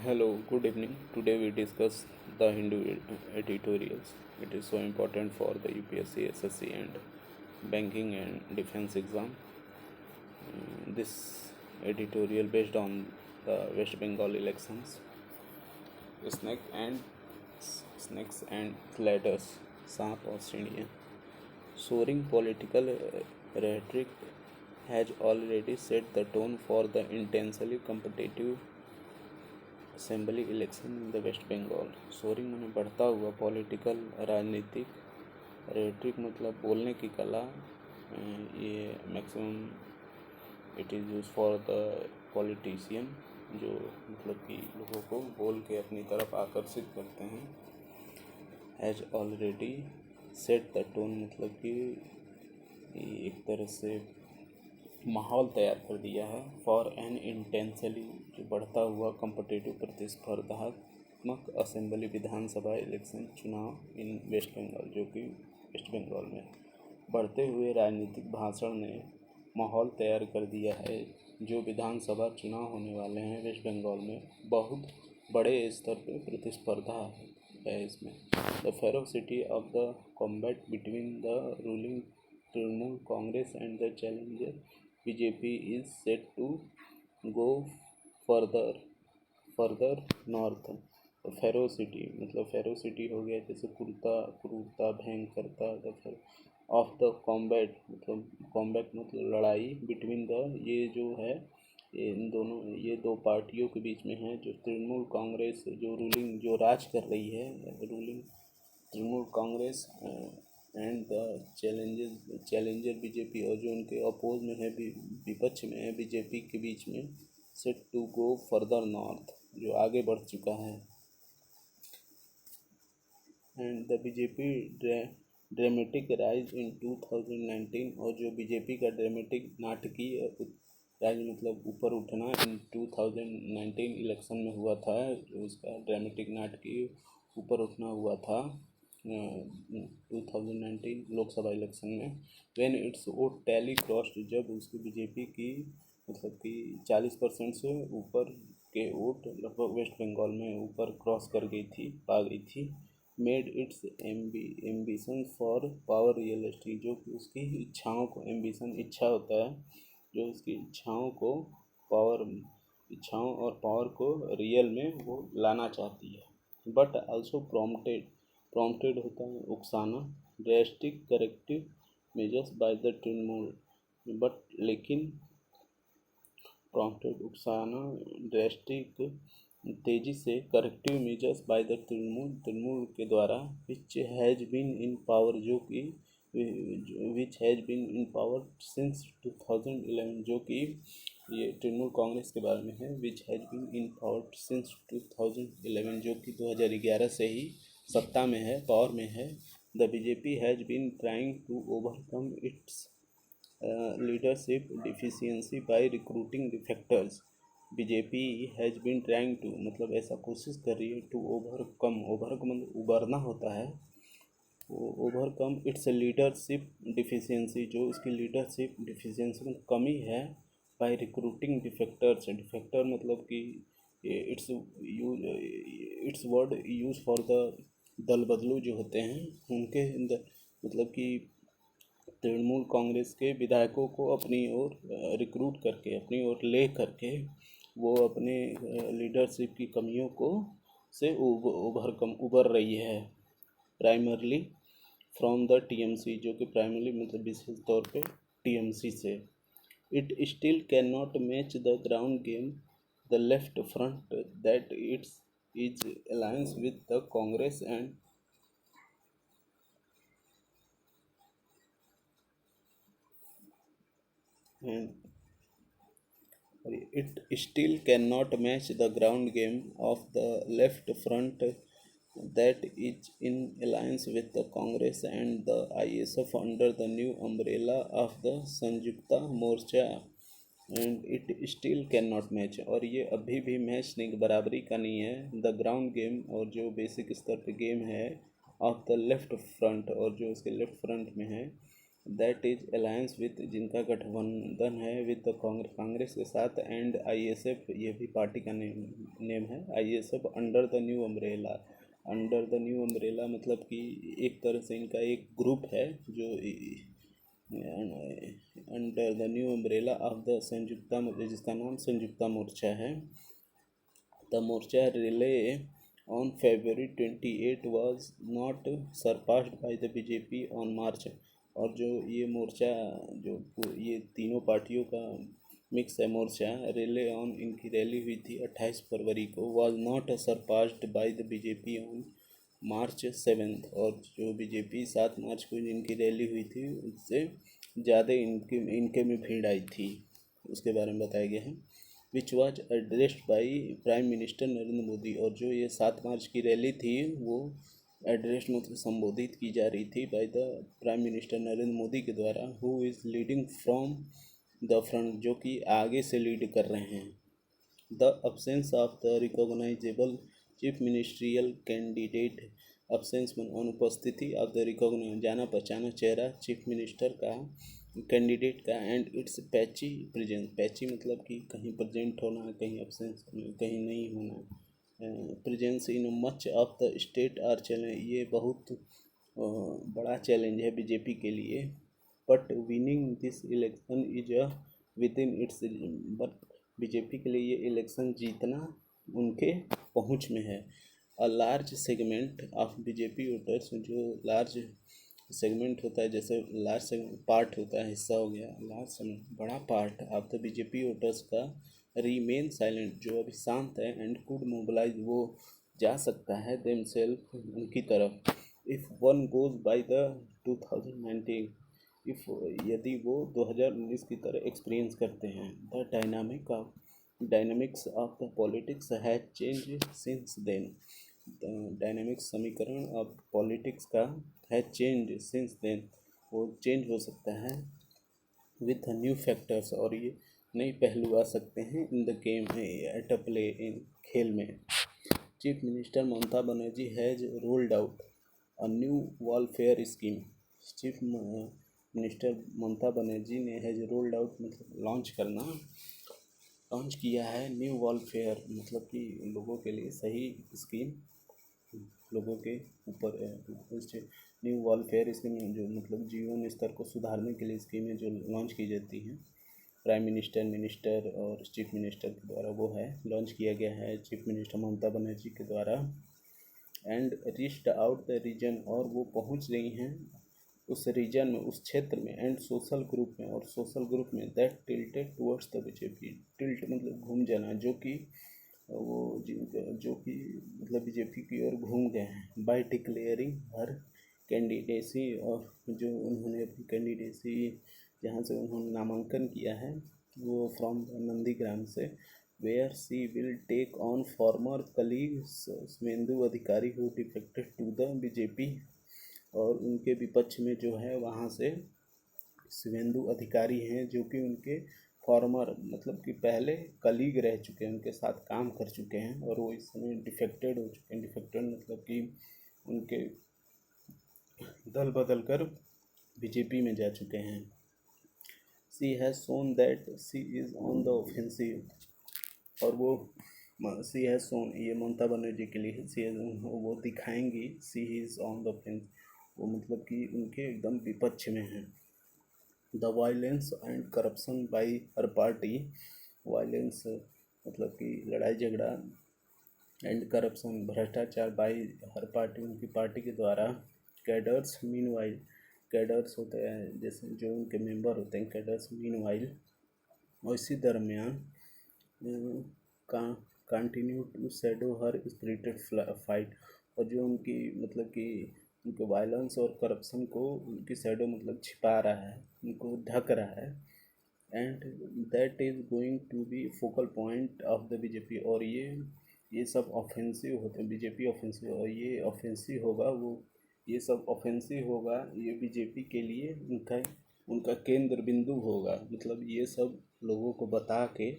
Hello, good evening. Today we discuss the Hindu editorials. It is so important for the UPSC, SSC, and banking and defense exam. This editorial based on the West Bengal elections. Snake and snakes and ladders, सांप और सीढ़ियाँ. Soaring political rhetoric has already set the tone for the intensely competitive assembly election in the West Bengal. Soaring माने बढ़ता हुआ political राजनीतिक, rhetoric मतलब बोलने की कला. ये maximum it is use for the politician जो मतलब कि लोगों को बोल के अपनी तरफ आकर्षित करते हैं. Has already set the tone मतलब कि एक तरह से माहौल तैयार कर दिया है फॉर एन इंटेंसली जो बढ़ता हुआ कम्पिटिटिव प्रतिस्पर्धात्मक असेंबली विधानसभा इलेक्शन चुनाव इन वेस्ट बंगाल जो कि वेस्ट बंगाल में बढ़ते हुए राजनीतिक भाषण ने माहौल तैयार कर दिया है जो विधानसभा चुनाव होने वाले हैं वेस्ट बंगाल में. बहुत बड़े स्तर पर प्रतिस्पर्धा है इसमें. The ferocity of the combat between the ruling Trinamool Congress and the challenger BJP is set to go further north. Ferocity मतलब फेरोसिटी हो गया जैसे क्रूरता भयंकरता. ऑफ द कॉम्बैट मतलब लड़ाई. बिटवीन द ये जो है ये दो पार्टियों के बीच में है जो तृणमूल कांग्रेस जो राज कर रही है ruling Trinamool Congress and the challenger BJP और जो उनके अपोज में है विपक्ष में है बीजेपी के बीच में. Set to go further north जो आगे बढ़ चुका है. And the BJP dramatic rise in 2019 और जो बीजेपी का ड्रामेटिक नाटकीय राइज मतलब ऊपर उठना इन 2019 इलेक्शन में हुआ था. उसका ड्रामेटिक नाटकीय ऊपर उठना हुआ था 2019 लोकसभा इलेक्शन में. When it's vote tally crossed जब उसकी बीजेपी की मतलब कि 40% से ऊपर के वोट लगभग वेस्ट बंगाल में ऊपर क्रॉस कर गई थी पा गई थी. Made it's ambition for power realistic जो कि उसकी इच्छाओं को एम्बिशन इच्छा होता है जो उसकी इच्छाओं और पावर को रियल में वो लाना चाहती है. बट आल्सो प्रॉम्प्टेड होता है उकसाना drastic corrective measures by the Trinamool. But लेकिन प्रॉम्प्टेड उकसाना ड्रेस्टिक तेजी से corrective measures by the Trinamool के द्वारा which has been in power since 2011 जो कि ये तृणमूल कांग्रेस के बारे में है. Which has been in power since 2011 जो कि 2011 से ही सत्ता में है पावर में है. The BJP has been trying to overcome its leadership deficiency by recruiting defectors. BJP has been trying to मतलब ऐसा कोशिश कर रही है टू ओवरकम मतलब उबरना होता है. ओवरकम इट्स लीडरशिप डिफिशियंसी जो उसकी लीडरशिप डिफिशियंसी में कमी है बाय रिक्रूटिंग डिफेक्टर मतलब कि it's word use for the दल बदलू जो होते हैं उनके मतलब कि तृणमूल कांग्रेस के विधायकों को अपनी ओर रिक्रूट करके अपनी ओर ले करके वो अपने लीडरशिप की कमियों को से उबर रही है. प्राइमरली फ्रॉम द टीएमसी जो कि प्राइमरली मतलब विशेष तौर पे टीएमसी से. It still can not match the ground game the left front that it's is alliance with the Congress and it still cannot match the ground game of the left front that is in alliance with the Congress and the ISF under the new umbrella of the Sanjukta Morcha. And it still cannot match और ये अभी भी match नहीं बराबरी का नहीं है. The ground game और जो बेसिक स्तर पे गेम है ऑफ द लेफ्ट फ्रंट और जो उसके लेफ्ट फ्रंट में है दैट इज अलायंस विद, जिनका गठबंधन है विद द कांग्रेस के साथ, एंड आईएसएफ, ये भी पार्टी का नेम है, ISF under the new umbrella. Under the new umbrella मतलब कि एक तरह से इनका एक ग्रुप है जो under the new umbrella of the Samyukta, जिसका नाम संयुक्ता मोर्चा है। The Morcha relay on February 28 was not surpassed by the BJP on March। और जो ये मोर्चा, जो ये तीनों पार्टियों का मिक्स है मोर्चा, रिले ऑन, इनकी रैली हुई थी 28 फरवरी को, was not surpassed by the BJP on March 7। और जो बीजेपी 7 मार्च को जिनकी रैली हुई थी उससे ज़्यादा इनके में भीड़ आई थी, उसके बारे में बताया गया है। Which was addressed by prime minister Narendra Modi. और जो ये 7 मार्च की रैली थी वो एड्रेस मतलब संबोधित की जा रही थी by the prime minister Narendra Modi के द्वारा, who is leading from the front, जो कि आगे से लीड कर रहे हैं। The absence of the recognisable chief ministerial candidate, absence में अनुपस्थिति, ऑफ द रिकॉग्नाइज जाना पहचाना चेहरा चीफ मिनिस्टर का, कैंडिडेट का, and it's patchy presence, patchy मतलब कि कहीं प्रेजेंट होना, कहीं अब्सेंस, कहीं नहीं होना, presence in much of the state are challenge, ये बहुत बड़ा चैलेंज है बीजेपी के लिए। But winning this election is a with in its, but BJP के लिए ये इलेक्शन जीतना उनके पहुंच में है। A large segment of BJP voters, जो लार्ज सेगमेंट होता है, जैसे लार्ज सेगमेंट पार्ट होता है, हिस्सा हो गया, लार्ज सेगमेंट बड़ा part of the BJP voters का रीमेन साइलेंट, जो अभी शांत है, एंड कुड मोबिलाइज, वो जा सकता है देमसेल्फ उनकी तरफ, if one goes by the 2019, if यदि वो 2019 की तरह एक्सपीरियंस करते हैं। The dynamics of the politics has change since then, dynamics समीकरण ऑफ पॉलिटिक्स का है चेंज सिंस देन, वो चेंज हो सकता है विथ न्यू फैक्टर्स, और ये नई पहलू आ सकते हैं in the game at a play, इन खेल में। Chief minister Mamata Banerjee has rolled out a new welfare scheme, chief minister Mamata Banerjee ने हैज़ रोल्ड आउट मतलब लॉन्च किया है न्यू वेलफेयर, मतलब कि लोगों के लिए सही स्कीम, लोगों के ऊपर न्यू वेलफेयर स्कीम, जो मतलब जीवन स्तर को सुधारने के लिए स्कीमें जो लॉन्च की जाती हैं प्राइम मिनिस्टर और चीफ मिनिस्टर के द्वारा, वो है लॉन्च किया गया है चीफ मिनिस्टर ममता बनर्जी के द्वारा। And reached out the region, और वो पहुंच रही हैं उस रीजन में, उस क्षेत्र में, एंड सोशल ग्रुप में, और सोशल ग्रुप में, that tilted towards the BJP, tilt मतलब घूम जाना, जो कि मतलब बीजेपी की ओर घूम गए हैं। बाय डिक्लेयरिंग हर कैंडिडेसी, और जो उन्होंने अपनी कैंडिडेसी जहाँ से उन्होंने नामांकन किया है वो फ्रॉम नंदीग्राम से, where she will take on former colleague Suvendu Adhikari who defected to the BJP, और उनके विपक्ष में जो है वहाँ से शुभेंदु अधिकारी हैं, जो कि उनके फॉर्मर मतलब कि पहले कलीग रह चुके हैं, उनके साथ काम कर चुके हैं, और वो इस समय डिफेक्टेड हो चुके हैं। डिफेक्टेड मतलब कि उनके दल बदल कर बीजेपी में जा चुके हैं। She has shown that she is on the offensive, और वो सी हैज़ शोन, ये ममता बनर्जी के लिए सी वो दिखाएंगी सी इज़ ऑन द ऑफेंस, वो मतलब कि उनके एकदम विपक्ष में हैं। The violence and corruption by her party, violence मतलब कि लड़ाई झगड़ा, एंड करप्शन भ्रष्टाचार बाई हर पार्टी, उनकी पार्टी के द्वारा। कैडर्स मीनवाइल, कैडर्स होते हैं जैसे जो उनके मेंबर होते हैं, कैडर्स मीनवाइल, और इसी दरमियान continue to shadow her spirited fight, और जो उनकी मतलब कि उनके वायलेंस और करप्शन को उनकी शैडो मतलब छिपा रहा है, उनको ढक रहा है। And that is going to be focal point of the BJP, और ये सब ऑफेंसिव होते हैं, बीजेपी ऑफेंसिव, और ये ऑफेंसिव होगा, ये सब ऑफेंसिव होगा, ये बीजेपी के लिए उनका केंद्र बिंदु होगा, मतलब ये सब लोगों को बता के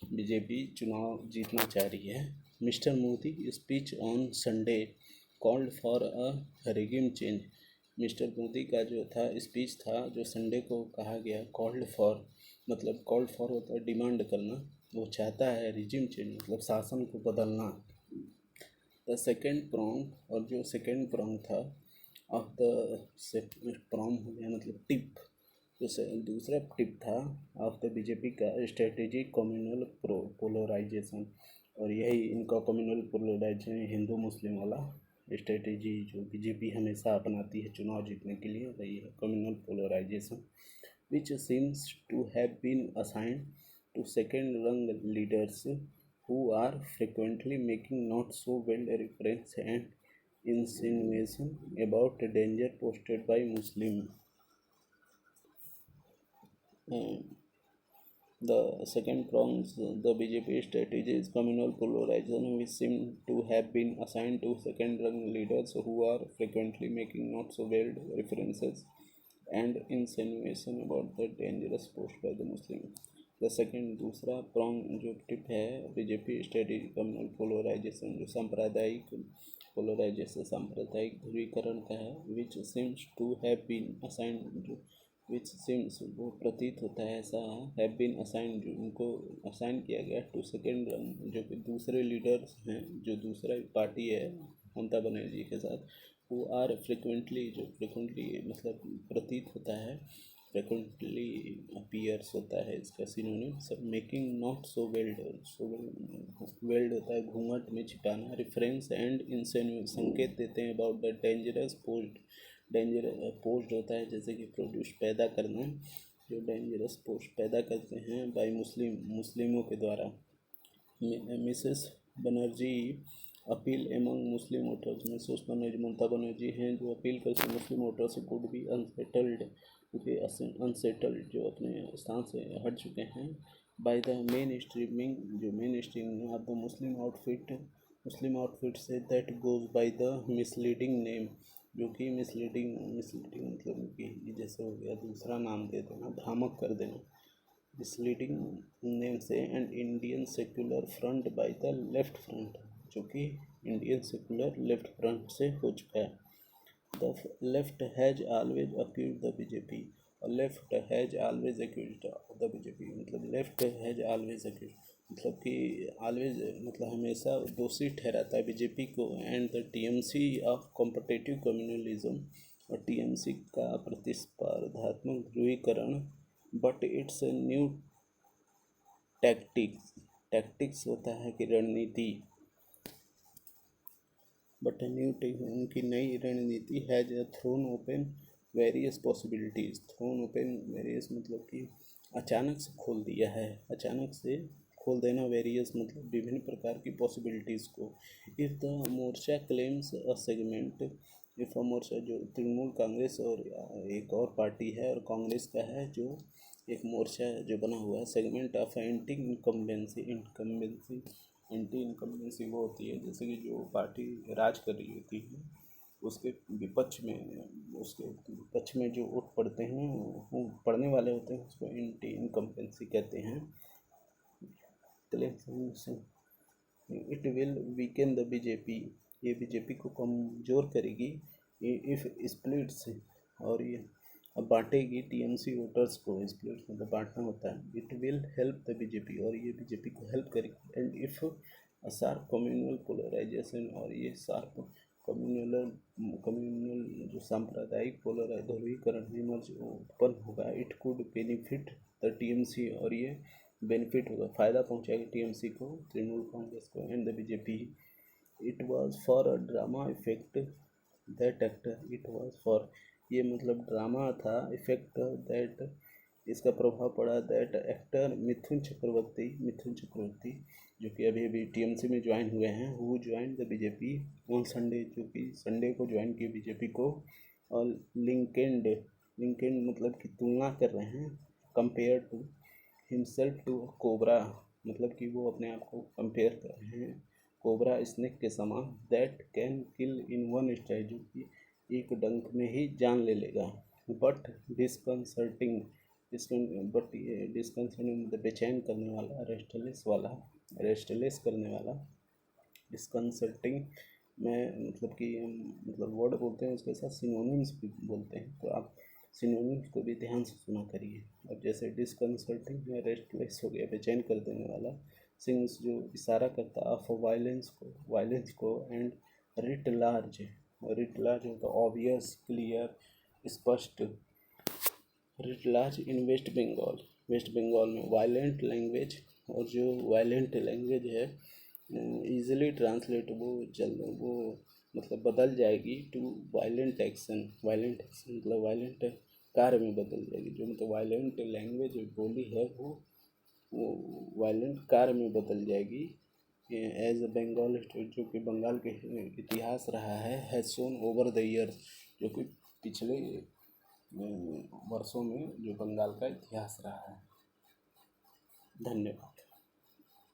बीजेपी चुनाव जीतना चाह रही है। Mr Modi speech on Sunday called for a regime change, Mr Modi का जो था स्पीच था जो संडे को कहा गया, कॉल्ड फॉर, मतलब कॉल्ड फॉर होता है डिमांड करना, वो चाहता है रिजिम चेंज मतलब शासन को बदलना। द सेकेंड प्रॉन्ग, और जो सेकेंड प्रॉन्ग था ऑफ द प्रॉन्ग हो गया मतलब टिप, जो दूसरा टिप था ऑफ द बीजेपी का स्ट्रेटेजी कम्युनल पोलराइजेशन, और यही इनका कम्युनल पोलराइजेशन हिंदू मुस्लिम वाला स्ट्रेटेजी जो बीजेपी हमेशा अपनाती है चुनाव जीतने के लिए, वही है communal polarisation, which seems to have been assigned to second-rung leaders who are frequently making not so well reference and insinuation about danger posted by Muslim. The second prong, the BJP strategy is communal polarization, which seem to have been assigned to second-rung leaders who are frequently making not so veiled references and insinuation about the dangerous post by the Muslim. The second, दूसरा prong जो tip है BJP strategy communal polarisation, जो सांप्रदायिक polarisation सांप्रदायिक ध्रुवीकरण का है, which seems to have been assigned, जो विच सिम्स वो प्रतीत होता है ऐसा, हैव बीन असाइन जो उनको असाइन किया गया टू सेकेंड रन, जो कि दूसरे लीडर्स हैं, जो दूसरा पार्टी है ममता बनर्जी के साथ, वो आर फ्रिक्वेंटली, जो फ्रिक्वेंटली मतलब प्रतीत होता है, फ्रिक्वेंटली अपीयर्स होता है इसका सिनोनिम, सब making not so weld, so weld होता है घूंघट में छिपाना, रेफरेंस एंड इंसेन्यू संकेत देते हैं about the dangerous post, danger post होता है जैसे कि प्रोड्यूस पैदा करना, जो डेंजरस पोस्ट पैदा करते हैं बाई मुस्लिमों के द्वारा। मिसेस बनर्जी अपील एमंग मुस्लिम वोटर्स, मिसेस बनर्जी ममता बनर्जी हैं जो अपील करते हैं मुस्लिम वोटर्स कुड बी अनसेटल्ड, क्योंकि अनसेटल्ड जो अपने स्थान से हट चुके हैं, बाय द मेन स्ट्रीमिंग, जो main streaming of the Muslim outfit say that goes by the misleading name, जो कि मिसलीडिंग मतलब कि जैसे हो गया दूसरा नाम दे देना, भ्रामक कर देना, मिसलीडिंग नेम से, and Indian secular front by the left front, जो कि इंडियन सेक्युलर लेफ्ट फ्रंट से हो चुका है। The left has always accuse the BJP, और left has always accuse the BJP, मतलब लेफ्ट हैज ऑलवेज अक्यूज मतलब कि ऑलवेज मतलब हमेशा दोषी ठहराता है बीजेपी को, and the TMC of competitive communalism, और टीएमसी का प्रतिस्पर्धात्मक ध्रुवीकरण, बट इट्स न्यू टैक्टिक्स होता है कि रणनीति, बट उनकी नई रणनीति has throne open various possibilities, throne open various मतलब कि अचानक से खोल दिया है, अचानक से खोल देना, वेरियस मतलब विभिन्न प्रकार की पॉसिबिलिटीज़ को। If the Morcha claims a segment, if a Morcha जो तृणमूल कांग्रेस और एक और पार्टी है और कांग्रेस का है, जो एक मोर्चा जो बना हुआ है, सेगमेंट ऑफ एंटी इनकम्बेंसी वो होती है जैसे कि जो पार्टी राज कर रही होती है उसके विपक्ष में जो वोट पड़ते हैं वो पड़ने वाले होते हैं, उसको एंटी इनकम्बेंसी कहते हैं। It will weaken the BJP, ये बीजेपी को कमज़ोर करेगी, इफ़ स्प्लिट्स, और ये अब बांटेगी टीएमसी वोटर्स को, स्प्लिट्स मतलब बांटना होता है। It will help the BJP, और ये बीजेपी को हेल्प करेगी, and if sharp communal polarisation, और ये शार्प कम्युनल जो सांप्रदायिक ध्रुवीकरण उत्पन्न होगा, it could benefit the TMC, और ये बेनिफिट होगा, फ़ायदा पहुंचाएगी टीएमसी को, तृणमूल कांग्रेस को, and the BJP. It was for a drama effect that actor, it was for ये मतलब ड्रामा था, इफेक्ट दैट इसका प्रभाव पड़ा, दैट एक्टर मिथुन चक्रवर्ती जो कि अभी टीएमसी में ज्वाइन हुए हैं, who join the BJP on Sunday, जो कि संडे को ज्वाइन किए बीजेपी को, और लिंकेंड मतलब कि तुलना कर रहे हैं, compare to himself to cobra, मतलब कि वो अपने आप को कंपेयर कर रहे हैं कोबरा स्नेक के समान, that can kill in one strike, जो कि एक डंक में ही जान ले लेगा, बट डिस्कंसर्टिंग मतलब बेचैन करने वाला, रेस्टलेस करने वाला, डिस्कंसर्टिंग में मतलब कि हम मतलब वर्ड बोलते हैं उसके साथ सिनोनिम्स भी बोलते हैं, तो आप सिनोनिम्स को भी ध्यान से सुना करिए। अब जैसे डिसकंसर्टिंग या रेस्टलेस हो गया, बेचैन कर देने वाला। सिंग्स जो इशारा करता है ऑफ वायलेंस को and writ large. Writ large होता ऑब्वियस, क्लियर, स्पष्ट। Writ large in West Bengal में वायलेंट लैंग्वेज, और जो वायलेंट लैंग्वेज है ईजिली ट्रांसलेट वो मतलब बदल जाएगी to violent action. Violent action मतलब वायलेंट कार्य में बदल जाएगी। जो मतलब वायलेंट लैंग्वेज बोली है वो वायलेंट कार्य में बदल जाएगी। एज अ बंगाल स्टेट, जो कि बंगाल के इतिहास रहा है, has shown over the years, जो कि पिछले वर्षों में जो बंगाल का इतिहास रहा है। धन्यवाद।